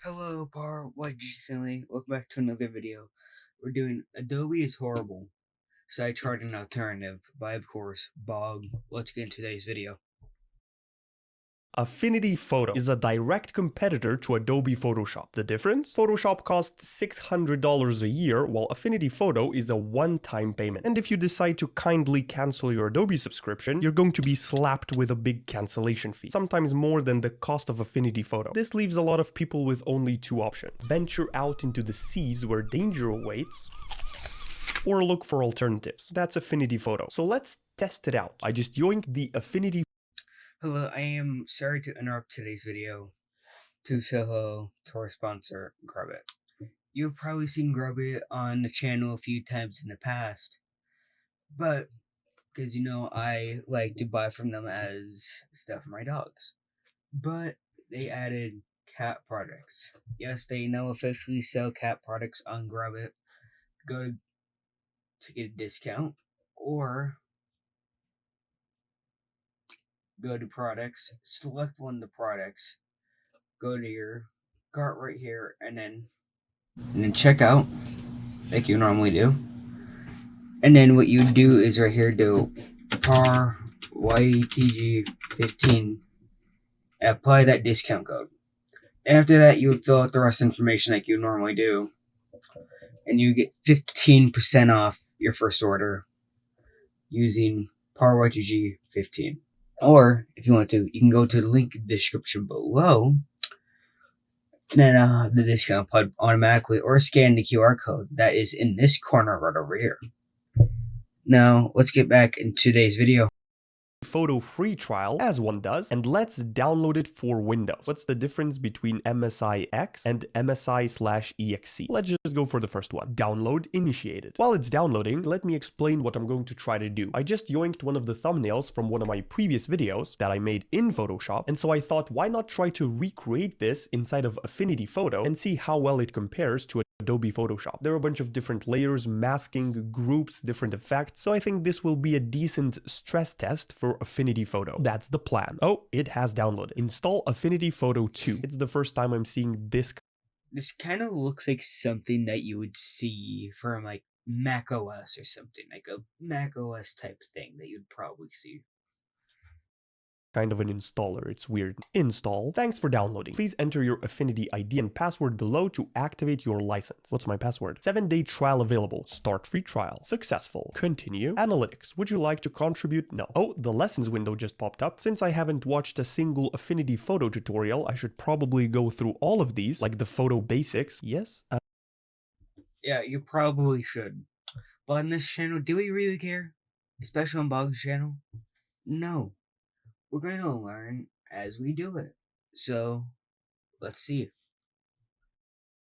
Hello, PARSQUAD family. Welcome back to another video. We're doing Adobe is horrible, so I tried an alternative by, of course, Bog. Let's get into today's video. Affinity Photo is a direct competitor to Adobe Photoshop. The difference? Photoshop costs $600 a year, while Affinity Photo is a one-time payment. And if you decide to kindly cancel your Adobe subscription, you're going to be slapped with a big cancellation fee, sometimes more than the cost of Affinity Photo. This leaves a lot of people with only two options: venture out into the seas where danger awaits, or look for alternatives. That's Affinity Photo. So let's test it out. I just yoinked the Affinity. Hello, I am sorry to interrupt today's video to say hello to our sponsor, Grubit. You've probably seen Grubit on the channel a few times in the past, but because I like to buy from them as stuff for my dogs. But they added cat products. Yes, they now officially sell cat products on Grubit. Go to get a discount, or go to products, select one of the products, go to your cart right here, and then check out like you normally do. And then what you do is right here do PAR YTG 15, apply that discount code. After that, you would fill out the rest of the information like you normally do, and you get 15% off your first order using PAR YTG 15. Or if you want to, you can go to the link in the description below, and then the discount applied automatically, or scan the QR code that is in this corner right over here. Now, let's get back in today's video. Photo free trial, as one does, and let's download it for Windows. What's the difference between MSI-X and MSI/EXE? Let's just go for the first one. Download initiated. While it's downloading, let me explain what I'm going to try to do. I just yoinked one of the thumbnails from one of my previous videos that I made in Photoshop, and so I thought, why not try to recreate this inside of Affinity Photo and see how well it compares to Adobe Photoshop. There are a bunch of different layers, masking, groups, different effects, so I think this will be a decent stress test for Affinity Photo. That's the plan. Oh, it has downloaded. Install Affinity Photo 2. It's the first time I'm seeing this. This kind of looks like something that you would see from like Mac OS or something, like a Mac OS type thing that you'd probably see. Kind of an installer, it's weird. Install. Thanks for downloading. Please enter your Affinity ID and password below to activate your license. What's my password? 7-day trial available. Start free trial. Successful. Continue. Analytics. Would you like to contribute? No. Oh, the lessons window just popped up. Since I haven't watched a single Affinity Photo tutorial, I should probably go through all of these, like the photo basics. Yes? Yeah, you probably should. But on this channel, do we really care? Especially on Bog's channel? No. We're going to learn as we do it. So, let's see.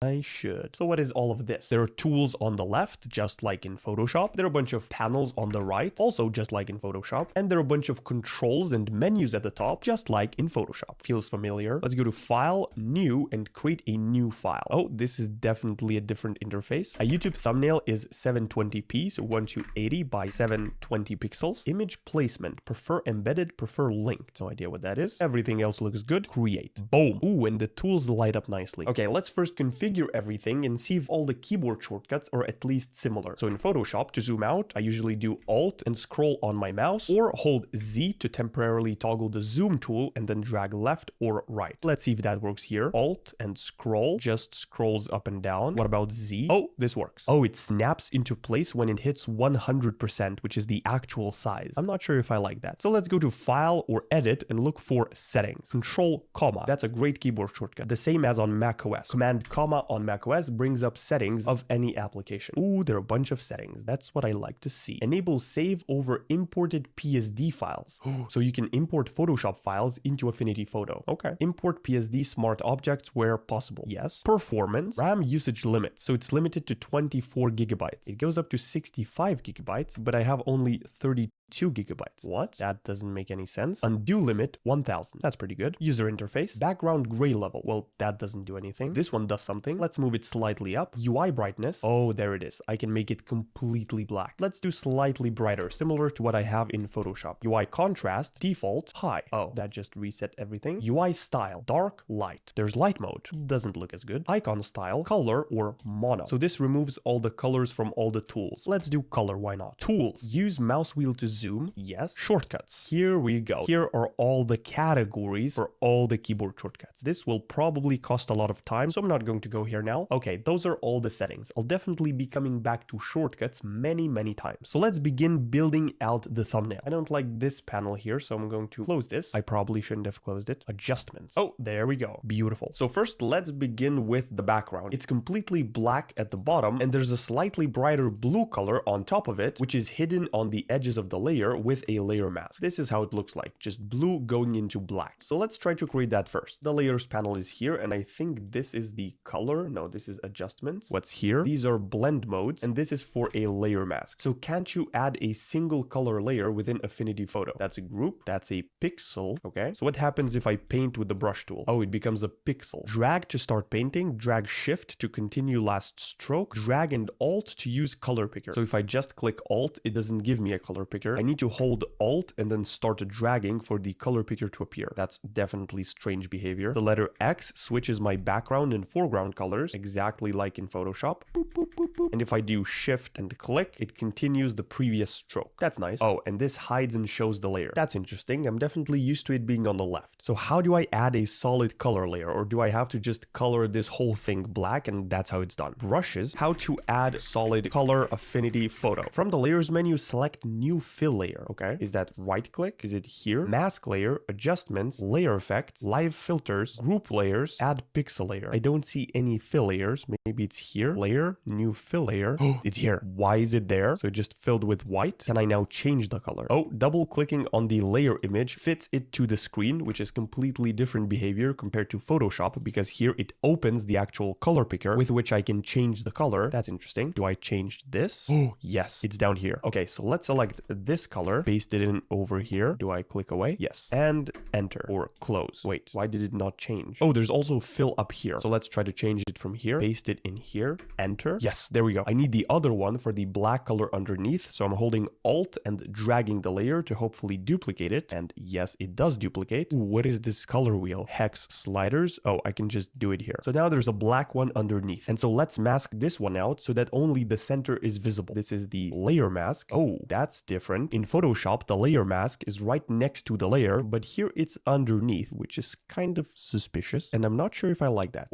I should. So what is all of this? There are tools on the left, just like in Photoshop. There are a bunch of panels on the right, also just like in Photoshop. And there are a bunch of controls and menus at the top, just like in Photoshop. Feels familiar. Let's go to File, New, and create a new file. Oh, this is definitely a different interface. A YouTube thumbnail is 720p, so 1280 by 720 pixels. Image placement, prefer embedded, prefer linked. No idea what that is. Everything else looks good. Create. Boom. Ooh, and the tools light up nicely. Okay, let's first configure everything and see if all the keyboard shortcuts are at least similar. So in Photoshop, to zoom out, I usually do Alt and scroll on my mouse, or hold Z to temporarily toggle the zoom tool and then drag left or right. Let's see if that works here. Alt and scroll just scrolls up and down. What about Z? Oh, this works. Oh, it snaps into place when it hits 100%, which is the actual size. I'm not sure if I like that. So let's go to File or Edit and look for Settings. Control, comma. That's a great keyboard shortcut. The same as on macOS. Command, comma on macOS brings up settings of any application. Ooh, there are a bunch of settings. That's what I like to see. Enable save over imported PSD files. So you can import Photoshop files into Affinity Photo. Okay. Import PSD smart objects where possible. Yes. Performance. RAM usage limit. So it's limited to 24 gigabytes. It goes up to 65 gigabytes, but I have only 32 2 gigabytes. What? That doesn't make any sense. Undo limit 1000. That's pretty good. User interface. Background gray level. Well, that doesn't do anything. This one does something. Let's move it slightly up. UI brightness. Oh, there it is. I can make it completely black. Let's do slightly brighter, similar to what I have in Photoshop. UI contrast, default, high. Oh, that just reset everything. UI style, dark, light. There's light mode. Doesn't look as good. Icon style, color or mono. So this removes all the colors from all the tools. Let's do color, why not? Tools. Use mouse wheel to zoom. Yes. Shortcuts. Here we go. Here are all the categories for all the keyboard shortcuts. This will probably cost a lot of time, so I'm not going to go here now. Okay, those are all the settings. I'll definitely be coming back to shortcuts many times. So let's begin building out the thumbnail. I don't like this panel here, so I'm going to close this. I probably shouldn't have closed it. Adjustments. Oh, there we go. Beautiful. So first, let's begin with the background. It's completely black at the bottom, and there's a slightly brighter blue color on top of it, which is hidden on the edges of the layer with a layer mask. This is how it looks like, just blue going into black. So let's try to create that first. The layers panel is here, and I think this is the color. No, this is adjustments. What's here? These are blend modes, and this is for a layer mask. So can't you add a single color layer within Affinity Photo? That's a group. That's a pixel. Okay. So what happens if I paint with the brush tool? Oh, it becomes a pixel. Drag to start painting, drag shift to continue last stroke, drag and alt to use color picker. So if I just click alt, it doesn't give me a color picker. I need to hold alt and then start dragging for the color picker to appear. That's definitely strange behavior. The letter X switches my background and foreground colors, exactly like in Photoshop. Boop, boop, boop, boop. And if I do shift and click, it continues the previous stroke. That's nice. Oh, and this hides and shows the layer. That's interesting. I'm definitely used to it being on the left. So how do I add a solid color layer, or do I have to just color this whole thing black and that's how it's done? Brushes, how to add solid color Affinity Photo. From the layers menu, select new fill layer. Okay. Is that right click? Is it here? Mask layer, adjustments, layer effects, live filters, group layers, add pixel layer. I don't see any fill layers. Maybe it's here. Layer, new fill layer. Oh, it's here. Why is it there? So it just filled with white. Can I now change the color? Oh, double clicking on the layer image fits it to the screen, which is completely different behavior compared to Photoshop, because here it opens the actual color picker with which I can change the color. That's interesting. Do I change this? Oh, yes, it's down here. Okay, so let's select this color, paste it in over here. Do I click away? Yes. And enter or close. Wait, why did it not change? Oh, there's also fill up here. So let's try to change it from here. Paste it in here. Enter. Yes, there we go. I need the other one for the black color underneath. So I'm holding Alt and dragging the layer to hopefully duplicate it. And yes, it does duplicate. Ooh, what is this color wheel? Hex sliders. Oh, I can just do it here. So now there's a black one underneath. And so let's mask this one out so that only the center is visible. This is the layer mask. Oh, that's different. In Photoshop, the layer mask is right next to the layer, but here it's underneath, which is kind of suspicious. And I'm not sure if I like that.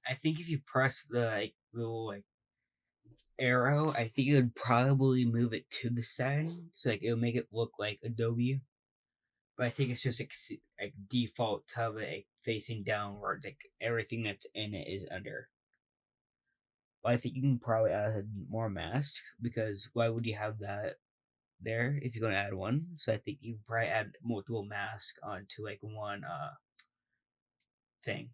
I think if you press the little arrow, I think it would probably move it to the side, so it would make it look like Adobe. But I think it's just default to have it facing downward, everything that's in it is under. But I think you can probably add more mask, because why would you have that there if you're going to add one? So I think you probably add multiple masks onto one thing.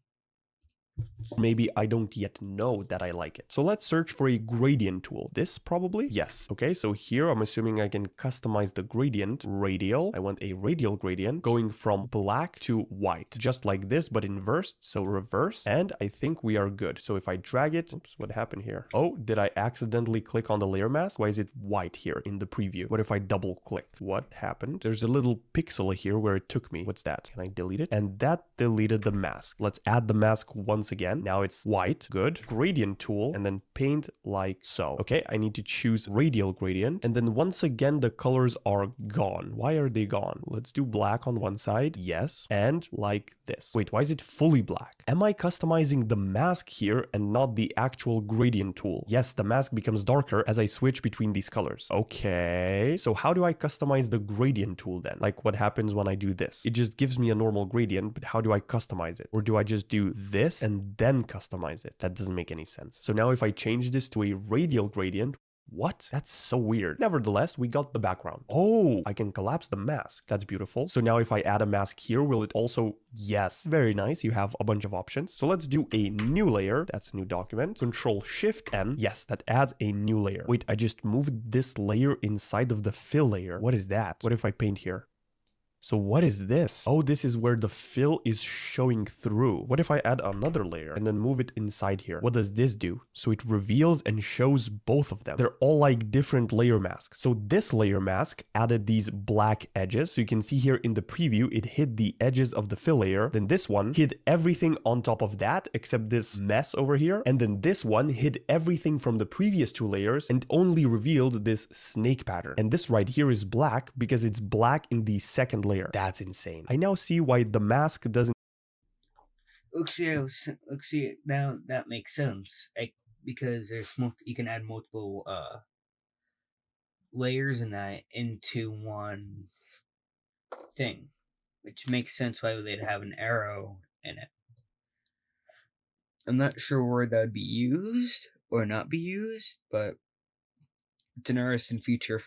Maybe I don't yet know that I like it. So let's search for a gradient tool. This probably? Yes. Okay, so here I'm assuming I can customize the gradient. Radial. I want a radial gradient going from black to white. Just like this, but inversed. So reverse. And I think we are good. So if I drag it, oops, what happened here? Oh, did I accidentally click on the layer mask? Why is it white here in the preview? What if I double click? What happened? There's a little pixel here where it took me. What's that? Can I delete it? And that deleted the mask. Let's add the mask once again. Now it's white. Good. Gradient tool and then paint like so. Okay, I need to choose radial gradient. And then once again, the colors are gone. Why are they gone? Let's do black on one side. Yes. And like this. Wait, why is it fully black? Am I customizing the mask here and not the actual gradient tool? Yes, the mask becomes darker as I switch between these colors. Okay. So how do I customize the gradient tool then? Like what happens when I do this? It just gives me a normal gradient, but how do I customize it? Or do I just do this and then customize it? That doesn't make any sense. So now if I change this to a radial gradient, What? That's so weird. Nevertheless, we got the background. Oh, I can collapse the mask. That's beautiful. So now if I add a mask here, will it also... Yes. Very nice. You have a bunch of options. So let's do a new layer. That's a new document. Control Shift N. Yes, that adds a new layer. Wait, I just moved this layer inside of the fill layer. What is that? What if I paint here? So what is this? Oh, this is where the fill is showing through. What if I add another layer and then move it inside here? What does this do? So it reveals and shows both of them. They're all like different layer masks. So this layer mask added these black edges. So you can see here in the preview, it hid the edges of the fill layer. Then this one hid everything on top of that except this mess over here. And then this one hid everything from the previous two layers and only revealed this snake pattern. And this right here is black because it's black in the second layer. That's insane. I now see why the mask doesn't... See, now that makes sense. Like, because there's you can add multiple layers in that into one thing, which makes sense why they'd have an arrow in it. I'm not sure where that would be used or not be used, but it's an interesting feature.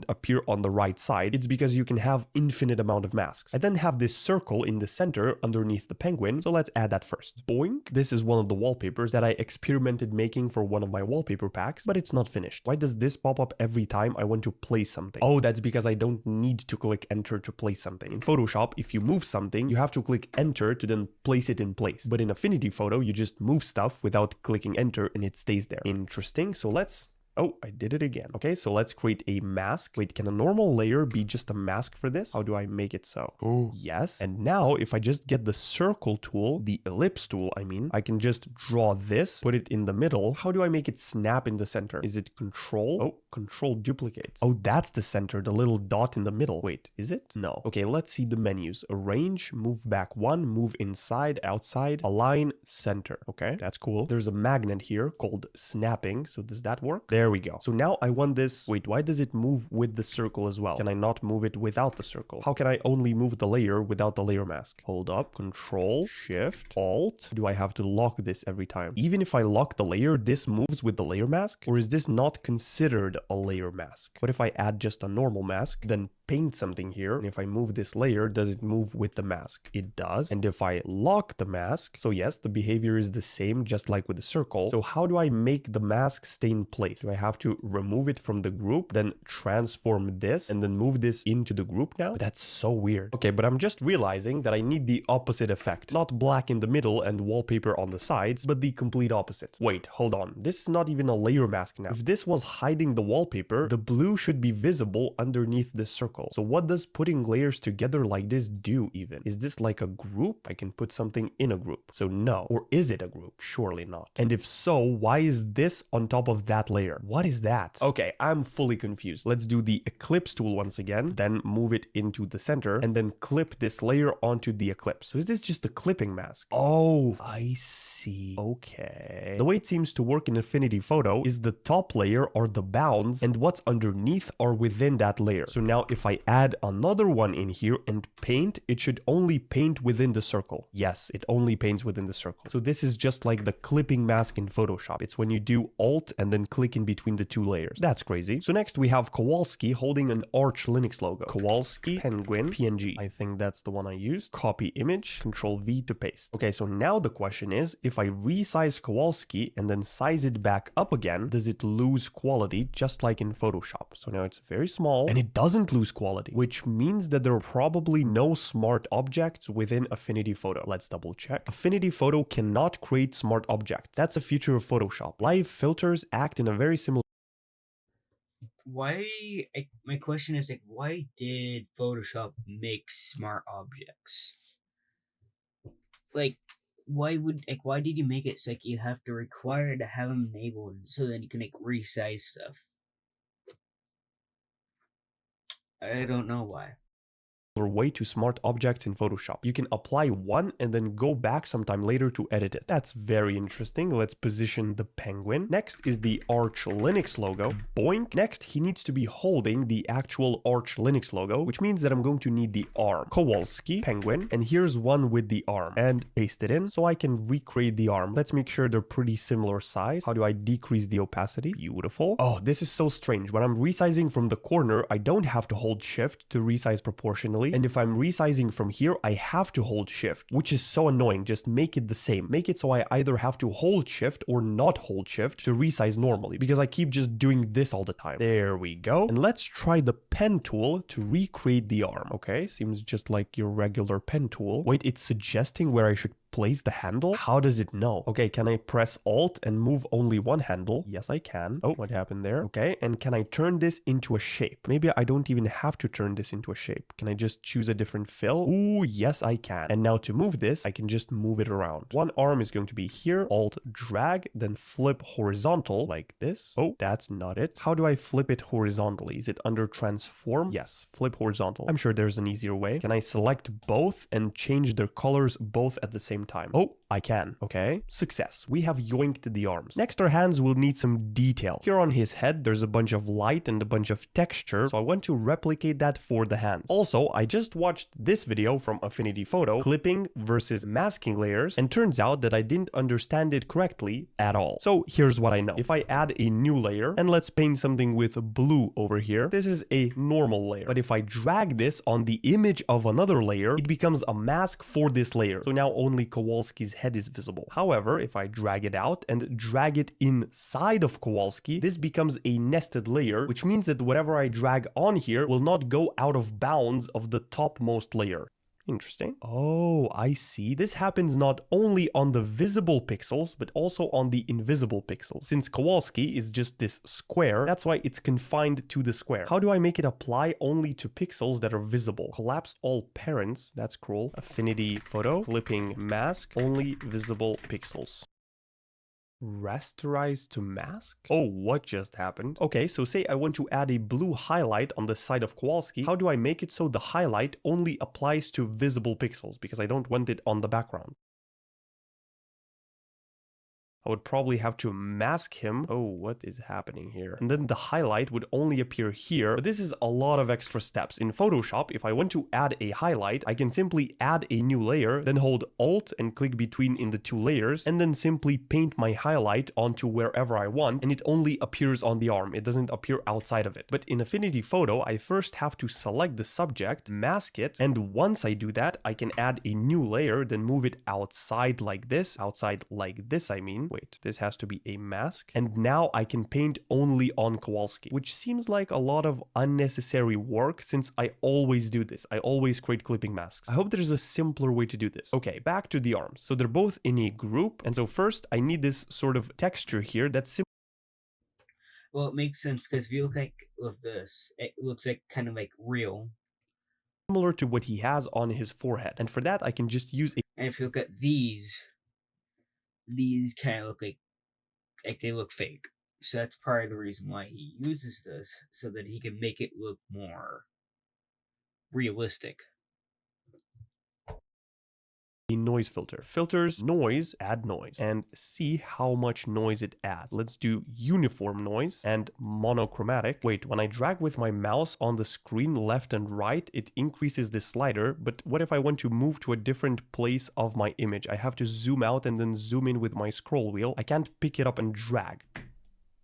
appear on the right side, it's because you can have infinite amount of masks. I then have this circle in the center underneath the penguin, so let's add that first. Boink! This is one of the wallpapers that I experimented making for one of my wallpaper packs, but it's not finished. Why does this pop up every time I want to place something? Oh, that's because I don't need to click enter to place something. In Photoshop, if you move something, you have to click enter to then place it in place. But in Affinity Photo, you just move stuff without clicking enter and it stays there. Interesting, so let's... Oh, I did it again. Okay, so let's create a mask. Wait, can a normal layer be just a mask for this? How do I make it so? Oh, yes. And now if I just get the circle tool, the ellipse tool, I can just draw this, put it in the middle. How do I make it snap in the center? Is it control? Oh, control duplicates. Oh, that's the center, the little dot in the middle. Wait, is it? No. Okay, let's see the menus. Arrange, move back one, move inside, outside, align, center. Okay, that's cool. There's a magnet here called snapping. So does that work? There we go. So now I want this... Wait, why does it move with the circle as well? Can I not move it without the circle? How can I only move the layer without the layer mask? Hold up, Control, Shift, Alt. Do I have to lock this every time? Even if I lock the layer, this moves with the layer mask? Or is this not considered a layer mask? What if I add just a normal mask, then paint something here, and if I move this layer, does it move with the mask? It does. And if I lock the mask, so yes, the behavior is the same, just like with the circle. So how do I make the mask stay in place? Do I have to remove it from the group, then transform this, and then move this into the group now? But that's so weird. Okay, but I'm just realizing that I need the opposite effect. Not black in the middle and wallpaper on the sides, but the complete opposite. Wait, hold on. This is not even a layer mask now. If this was hiding the wallpaper, the blue should be visible underneath the circle. So what does putting layers together like this do even? Is this like a group? I can put something in a group. So no. Or is it a group? Surely not. And if so, why is this on top of that layer? What is that? Okay, I'm fully confused. Let's do the ellipse tool once again, then move it into the center and then clip this layer onto the ellipse. So is this just a clipping mask? Oh, I see. Okay. The way it seems to work in Affinity Photo is the top layer are the bounds and what's underneath are within that layer. So now if I add another one in here and paint, it should only paint within the circle. Yes, it only paints within the circle. So this is just like the clipping mask in Photoshop. It's when you do Alt and then click in between the two layers. That's crazy. So next we have Kowalski holding an Arch Linux logo. Kowalski, Penguin, PNG. I think that's the one I used. Copy image, Control V to paste. Okay, so now the question is, if I resize Kowalski and then size it back up again, does it lose quality just like in Photoshop? So now it's very small and it doesn't lose quality, which means that there are probably no smart objects within Affinity Photo. Let's double check. Affinity Photo cannot create smart objects. That's a feature of Photoshop. Live filters act in a very similar... My question is, like, why did Photoshop make smart objects? Like, why did you make it so like you have to require to have them enabled so then you can like resize stuff? I don't know why. way to smart objects in Photoshop. You can apply one and then go back sometime later to edit it. That's very interesting. Let's position the penguin. Next is the Arch Linux logo. Boink. Next, he needs to be holding the actual Arch Linux logo, which means that I'm going to need the arm. Kowalski, penguin, and here's one with the arm. And paste it in so I can recreate the arm. Let's make sure they're pretty similar size. How do I decrease the opacity? Beautiful. Oh, this is so strange. When I'm resizing from the corner, I don't have to hold shift to resize proportionally. And if I'm resizing from here, I have to hold shift, which is so annoying. Just make it the same. Make it so I either have to hold shift or not hold shift to resize normally, because I keep just doing this all the time. There we go. And let's try the pen tool to recreate the arm. Okay, seems just like your regular pen tool. Wait, it's suggesting where I should place the handle? How does it know? Okay, can I press Alt and move only one handle? Yes, I can. Oh, what happened there? Okay, and can I turn this into a shape? Maybe I don't even have to turn this into a shape. Can I just choose a different fill? Ooh, yes, I can. And now to move this, I can just move it around. One arm is going to be here, Alt drag, then flip horizontal like this. Oh, that's not it. How do I flip it horizontally? Is it under transform? Yes, flip horizontal. I'm sure there's an easier way. Can I select both and change their colors both at the same time? Oh, I can. Okay, success. We have yoinked the arms. Next, our hands will need some detail. Here on his head, there's a bunch of light and a bunch of texture, so I want to replicate that for the hands. Also, I just watched this video from Affinity Photo, clipping versus masking layers, and turns out that I didn't understand it correctly at all. So here's what I know. If I add a new layer, and let's paint something with blue over here, this is a normal layer. But if I drag this on the image of another layer, it becomes a mask for this layer. So now only Kowalski's head is visible. However, if I drag it out and drag it inside of Kowalski, this becomes a nested layer, which means that whatever I drag on here will not go out of bounds of the topmost layer. Interesting. Oh, I see. This happens not only on the visible pixels, but also on the invisible pixels. Since Kowalski is just this square, that's why it's confined to the square. How do I make it apply only to pixels that are visible? Collapse all parents. That's cruel. Affinity Photo. Clipping mask. Only visible pixels. Rasterize to mask? Oh, what just happened? Okay, so say I want to add a blue highlight on the side of Kowalski. How do I make it so the highlight only applies to visible pixels? Because I don't want it on the background. I would probably have to mask him. Oh, what is happening here? And then the highlight would only appear here. But this is a lot of extra steps. In Photoshop, if I want to add a highlight, I can simply add a new layer, then hold Alt and click between in the two layers, and then simply paint my highlight onto wherever I want, and it only appears on the arm. It doesn't appear outside of it. But in Affinity Photo, I first have to select the subject, mask it, and once I do that, I can add a new layer, then move it outside like this, I mean. Wait, this has to be a mask. And now I can paint only on Kowalski, which seems like a lot of unnecessary work since I always do this. I always create clipping masks. I hope there's a simpler way to do this. Okay, back to the arms. So they're both in a group. And so first I need this sort of texture here that's simple. Well, it makes sense because if you look like with this, it looks like kind of like real. Similar to what he has on his forehead. And for that, I can just use a... And if you look at these kind of look like they look fake. So that's part of the reason why he uses this, so that he can make it look more realistic. A noise filter. Filters noise, add noise, and see how much noise it adds. Let's do uniform noise and monochromatic. Wait, when I drag with my mouse on the screen left and right, it increases the slider, but what if I want to move to a different place of my image? I have to zoom out and then zoom in with my scroll wheel. I can't pick it up and drag.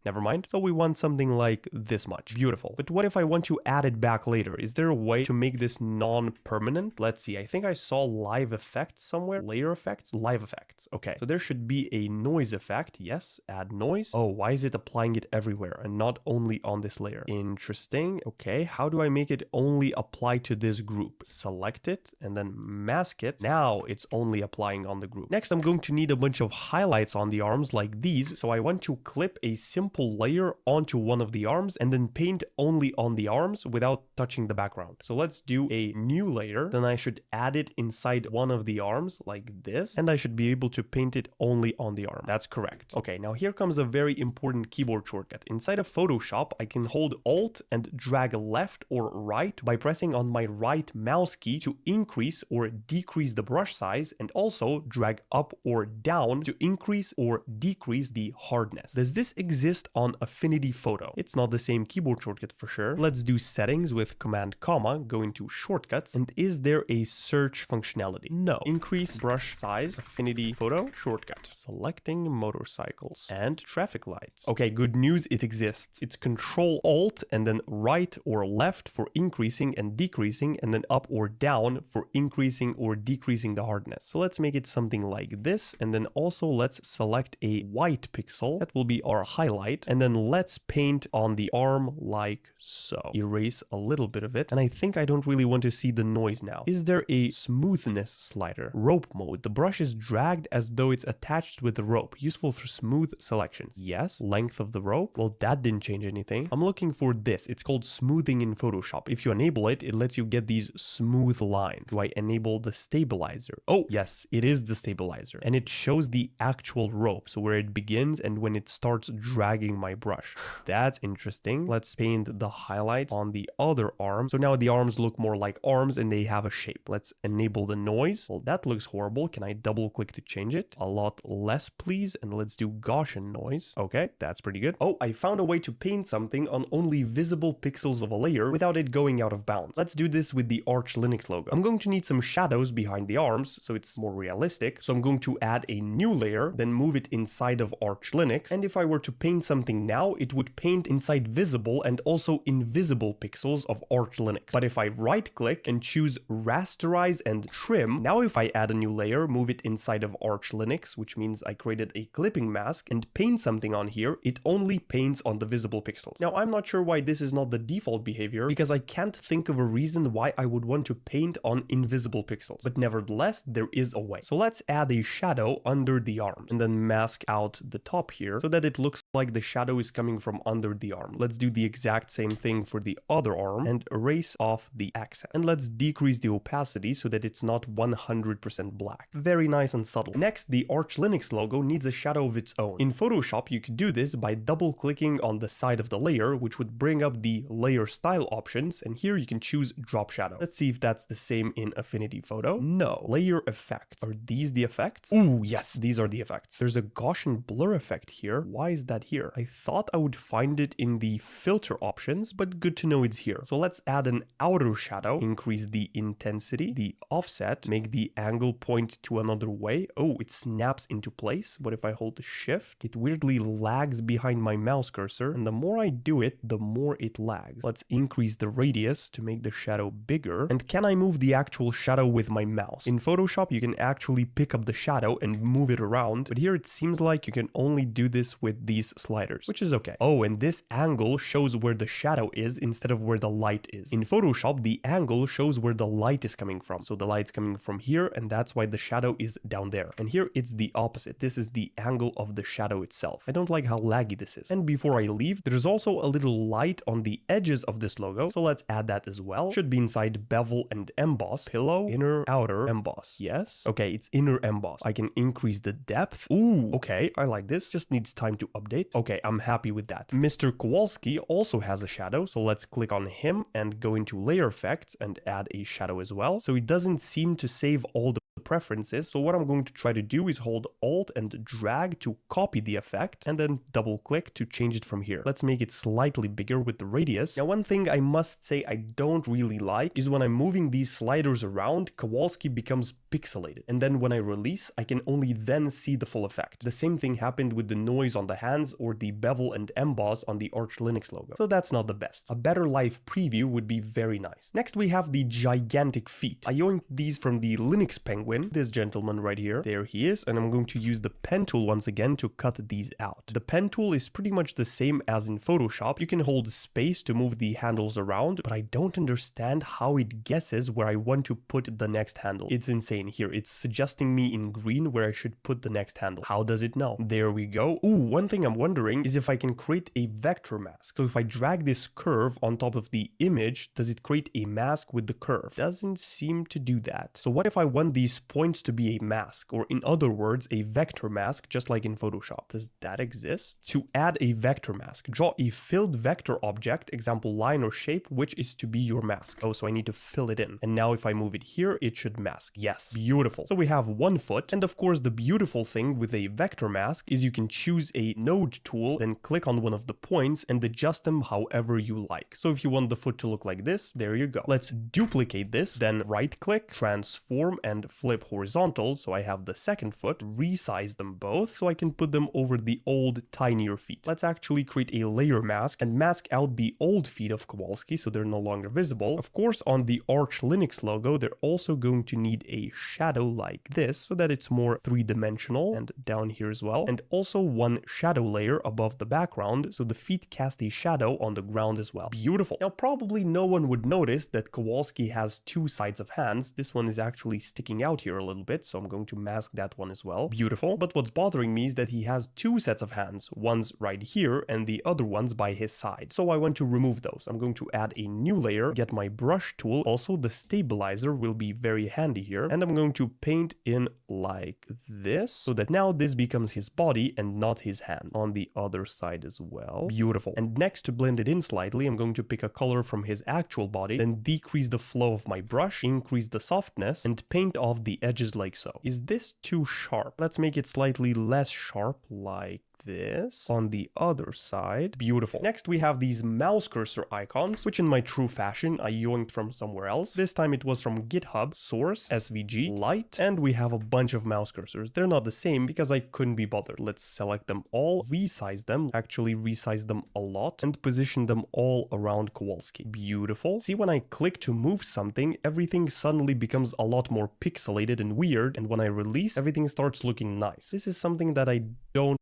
Never mind. So we want something like this much. Beautiful. But what if I want to add it back later? Is there a way to make this non-permanent? Let's see. I think I saw live effects somewhere. Layer effects? Live effects. Okay. So there should be a noise effect. Yes. Add noise. Oh, why is it applying it everywhere and not only on this layer? Interesting. Okay. How do I make it only apply to this group? Select it and then mask it. Now it's only applying on the group. Next, I'm going to need a bunch of highlights on the arms like these. So I want to clip a simple sample layer onto one of the arms and then paint only on the arms without touching the background. So let's do a new layer. Then I should add it inside one of the arms like this, and I should be able to paint it only on the arm. That's correct. Okay, now here comes a very important keyboard shortcut. Inside of Photoshop, I can hold Alt and drag left or right by pressing on my right mouse key to increase or decrease the brush size, and also drag up or down to increase or decrease the hardness. Does this exist on Affinity Photo? It's not the same keyboard shortcut for sure. Let's do settings with Command comma, go into shortcuts, and is there a search functionality? No. Increase brush size, Affinity Photo, shortcut. Selecting motorcycles and traffic lights. Okay, good news, it exists. It's Control Alt and then right or left for increasing and decreasing, and then up or down for increasing or decreasing the hardness. So let's make it something like this, and then also let's select a white pixel. That will be our highlight, and then let's paint on the arm like so. Erase a little bit of it, and I think I don't really want to see the noise now. Is there a smoothness slider? Rope mode. The brush is dragged as though it's attached with the rope. Useful for smooth selections. Yes. Length of the rope. Well, that didn't change anything. I'm looking for this. It's called smoothing in Photoshop. If you enable it, it lets you get these smooth lines. Do I enable the stabilizer? Oh, yes, it is the stabilizer. And it shows the actual rope. So where it begins and when it starts dragging my brush. That's interesting. Let's paint the highlights on the other arm. So now the arms look more like arms and they have a shape. Let's enable the noise. Well, that looks horrible. Can I double click to change it? A lot less, please. And let's do Gaussian noise. Okay, that's pretty good. Oh, I found a way to paint something on only visible pixels of a layer without it going out of bounds. Let's do this with the Arch Linux logo. I'm going to need some shadows behind the arms so it's more realistic. So I'm going to add a new layer, then move it inside of Arch Linux. And if I were to paint something now, it would paint inside visible and also invisible pixels of Arch Linux. But if I right click and choose rasterize and trim, now if I add a new layer, move it inside of Arch Linux, which means I created a clipping mask, and paint something on here, it only paints on the visible pixels. Now I'm not sure why this is not the default behavior, because I can't think of a reason why I would want to paint on invisible pixels. But nevertheless, there is a way. So let's add a shadow under the arms and then mask out the top here so that it looks like the shadow is coming from under the arm. Let's do the exact same thing for the other arm and erase off the excess. And let's decrease the opacity so that it's not 100% black. Very nice and subtle. Next, the Arch Linux logo needs a shadow of its own. In Photoshop, you could do this by double clicking on the side of the layer, which would bring up the layer style options. And here you can choose drop shadow. Let's see if that's the same in Affinity Photo. No. Layer effects. Are these the effects? Ooh, yes, these are the effects. There's a Gaussian blur effect here. Why is that here? I thought I would find it in the filter options, but good to know it's here. So let's add an outer shadow, increase the intensity, the offset, make the angle point to another way. Oh, it snaps into place. What if I hold the shift? It weirdly lags behind my mouse cursor, and the more I do it, the more it lags. Let's increase the radius to make the shadow bigger. And can I move the actual shadow with my mouse? In Photoshop, you can actually pick up the shadow and move it around, but here it seems like you can only do this with these sliders, which is okay. Oh, and this angle shows where the shadow is instead of where the light is. In Photoshop, the angle shows where the light is coming from. So the light's coming from here, and that's why the shadow is down there. And here it's the opposite. This is the angle of the shadow itself. I don't like how laggy this is. And before I leave, there's also a little light on the edges of this logo. So let's add that as well. Should be inside bevel and emboss. Pillow, inner, outer, emboss. Yes. Okay, it's inner emboss. I can increase the depth. Ooh, okay, I like this. Just needs time to update. Okay, I'm happy with that. Mr. Kowalski also has a shadow. So let's click on him and go into layer effects and add a shadow as well. So it doesn't seem to save all the preferences. So what I'm going to try to do is hold Alt and drag to copy the effect and then double click to change it from here. Let's make it slightly bigger with the radius. Now, one thing I must say I don't really like is when I'm moving these sliders around, Kowalski becomes pixelated. And then when I release, I can only then see the full effect. The same thing happened with the noise on the hands or the bevel and emboss on the Arch Linux logo. So that's not the best. A better live preview would be very nice. Next, we have the gigantic feet. I yoinked these from the Linux Penguin, this gentleman right here. There he is. And I'm going to use the pen tool once again to cut these out. The pen tool is pretty much the same as in Photoshop. You can hold space to move the handles around, but I don't understand how it guesses where I want to put the next handle. It's insane. in here. It's suggesting me in green where I should put the next handle. How does it know? There we go. Ooh, one thing I'm wondering is if I can create a vector mask. So if I drag this curve on top of the image, does it create a mask with the curve? Doesn't seem to do that. So what if I want these points to be a mask, or in other words, a vector mask, just like in Photoshop? Does that exist? To add a vector mask, draw a filled vector object, example line or shape, which is to be your mask. Oh, so I need to fill it in. And now if I move it here, it should mask. Yes, beautiful. So we have one foot. And of course, the beautiful thing with a vector mask is you can choose a node tool, then click on one of the points and adjust them however you like. So if you want the foot to look like this, there you go. Let's duplicate this, then right click, transform and flip horizontal. So I have the second foot, resize them both so I can put them over the old tinier feet. Let's actually create a layer mask and mask out the old feet of Kowalski so they're no longer visible. Of course, on the Arch Linux logo, they're also going to need a shadow like this so that it's more three-dimensional, and down here as well. And also one shadow layer above the background so the feet cast a shadow on the ground as well. Beautiful. Now, probably no one would notice that Kowalski has two sides of hands. This one is actually sticking out here a little bit, so I'm going to mask that one as well. Beautiful. But what's bothering me is that he has two sets of hands. One's right here and the other one's by his side. So I want to remove those. I'm going to add a new layer, get my brush tool. Also, the stabilizer will be very handy here. And I'm going to paint in like this so that now this becomes his body and not his hand. On the other side as well. Beautiful. And next, to blend it in slightly, I'm going to pick a color from his actual body, then decrease the flow of my brush, increase the softness, and paint off the edges like so. Is this too sharp? Let's make it slightly less sharp, like this. On the other side. Beautiful. Next, we have these mouse cursor icons, which in my true fashion, I yoinked from somewhere else. This time it was from GitHub, source, SVG, light, and we have a bunch of mouse cursors. They're not the same because I couldn't be bothered. Let's select them all, resize them, actually resize them a lot, and position them all around Kowalski. Beautiful. See, when I click to move something, everything suddenly becomes a lot more pixelated and weird, and when I release, everything starts looking nice. This is something that I don't.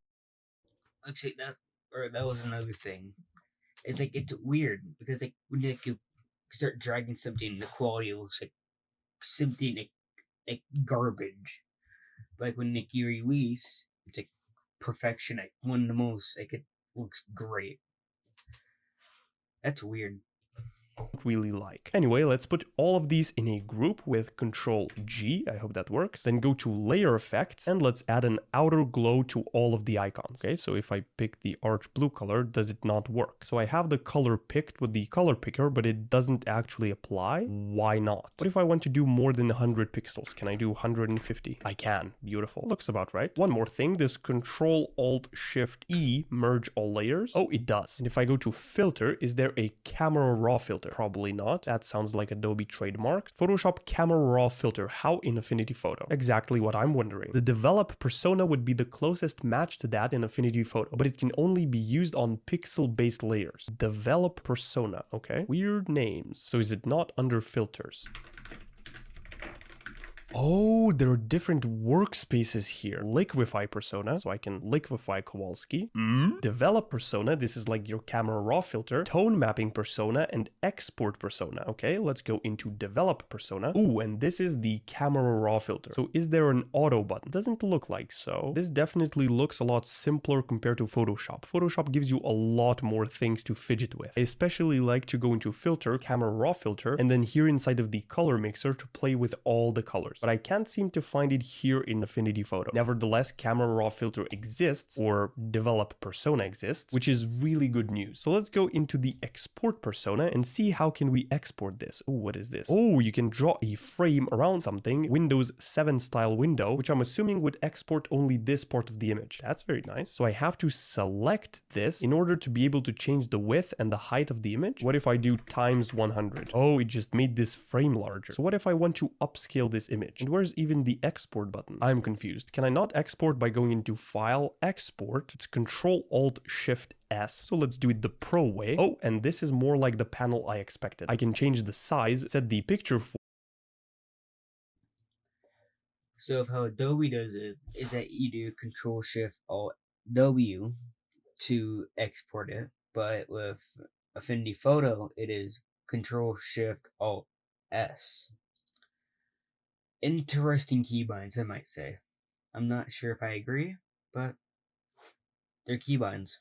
Actually, that was another thing. It's like it's weird because like when you start dragging something, the quality looks like something like garbage. But like when you release, it's like perfection. Like one of the most. Like it looks great. That's weird. Really like. Anyway, let's put all of these in a group with Control G. I hope that works. Then go to layer effects and let's add an outer glow to all of the icons. Okay, so if I pick the arch blue color, does it not work? So I have the color picked with the color picker, but it doesn't actually apply. Why not? What if I want to do more than 100 pixels? Can I do 150? I can. Beautiful. Looks about right. One more thing, this Control Alt Shift E merge all layers. Oh, it does. And if I go to filter, is there a camera raw filter? Probably not. That sounds like Adobe trademark. Photoshop camera raw filter. How in Affinity Photo? Exactly what I'm wondering. The develop persona would be the closest match to that in Affinity Photo, but it can only be used on pixel-based layers. Develop persona. Okay. Weird names. So is it not under filters? Oh, there are different workspaces here. Liquify persona, so I can liquify Kowalski. Develop persona, this is like your camera raw filter. Tone mapping persona and export persona. Okay, let's go into develop persona. Ooh, and this is the camera raw filter. So is there an auto button? Doesn't look like so. This definitely looks a lot simpler compared to Photoshop. Photoshop gives you a lot more things to fidget with. I especially like to go into filter, camera raw filter, and then here inside of the color mixer to play with all the colors. But I can't seem to find it here in Affinity Photo. Nevertheless, camera raw filter exists, or develop persona exists, which is really good news. So let's go into the export persona and see how can we export this. Oh, what is this? Oh, you can draw a frame around something, Windows 7 style window, which I'm assuming would export only this part of the image. That's very nice. So I have to select this in order to be able to change the width and the height of the image. What if I do times 100? Oh, it just made this frame larger. So what if I want to upscale this image? And where's even the export button? I'm confused. Can I not export by going into File, Export? It's Control Alt Shift S. So let's do it the pro way. Oh, and this is more like the panel I expected. I can change the size, set the picture for. So if how Adobe does it is that you do Control Shift Alt W to export it, but with Affinity Photo it is Control Shift Alt S. interesting keybinds, I might say. I'm not sure if I agree, but they're keybinds.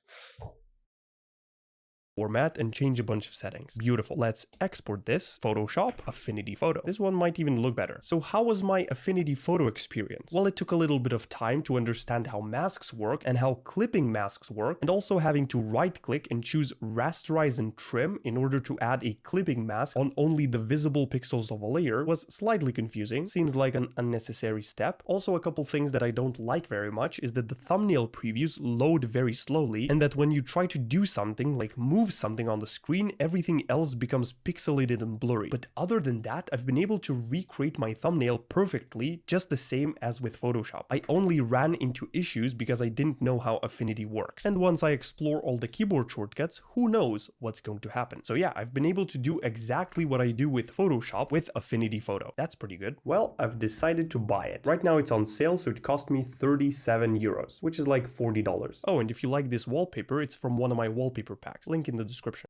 Format and change a bunch of settings. Beautiful. Let's export this. Photoshop, Affinity Photo. This one might even look better. So how was my Affinity Photo experience? Well, it took a little bit of time to understand how masks work and how clipping masks work, and also having to right click and choose rasterize and trim in order to add a clipping mask on only the visible pixels of a layer was slightly confusing. Seems like an unnecessary step. Also, a couple things that I don't like very much is that the thumbnail previews load very slowly, and that when you try to do something like move something on the screen, everything else becomes pixelated and blurry. But other than that, I've been able to recreate my thumbnail perfectly, just the same as with Photoshop. I only ran into issues because I didn't know how Affinity works. And once I explore all the keyboard shortcuts, who knows what's going to happen. So yeah, I've been able to do exactly what I do with Photoshop with Affinity Photo. That's pretty good. Well, I've decided to buy it. Right now it's on sale, so it cost me 37 euros, which is like $40. Oh, and if you like this wallpaper, it's from one of my wallpaper packs. Link in the description.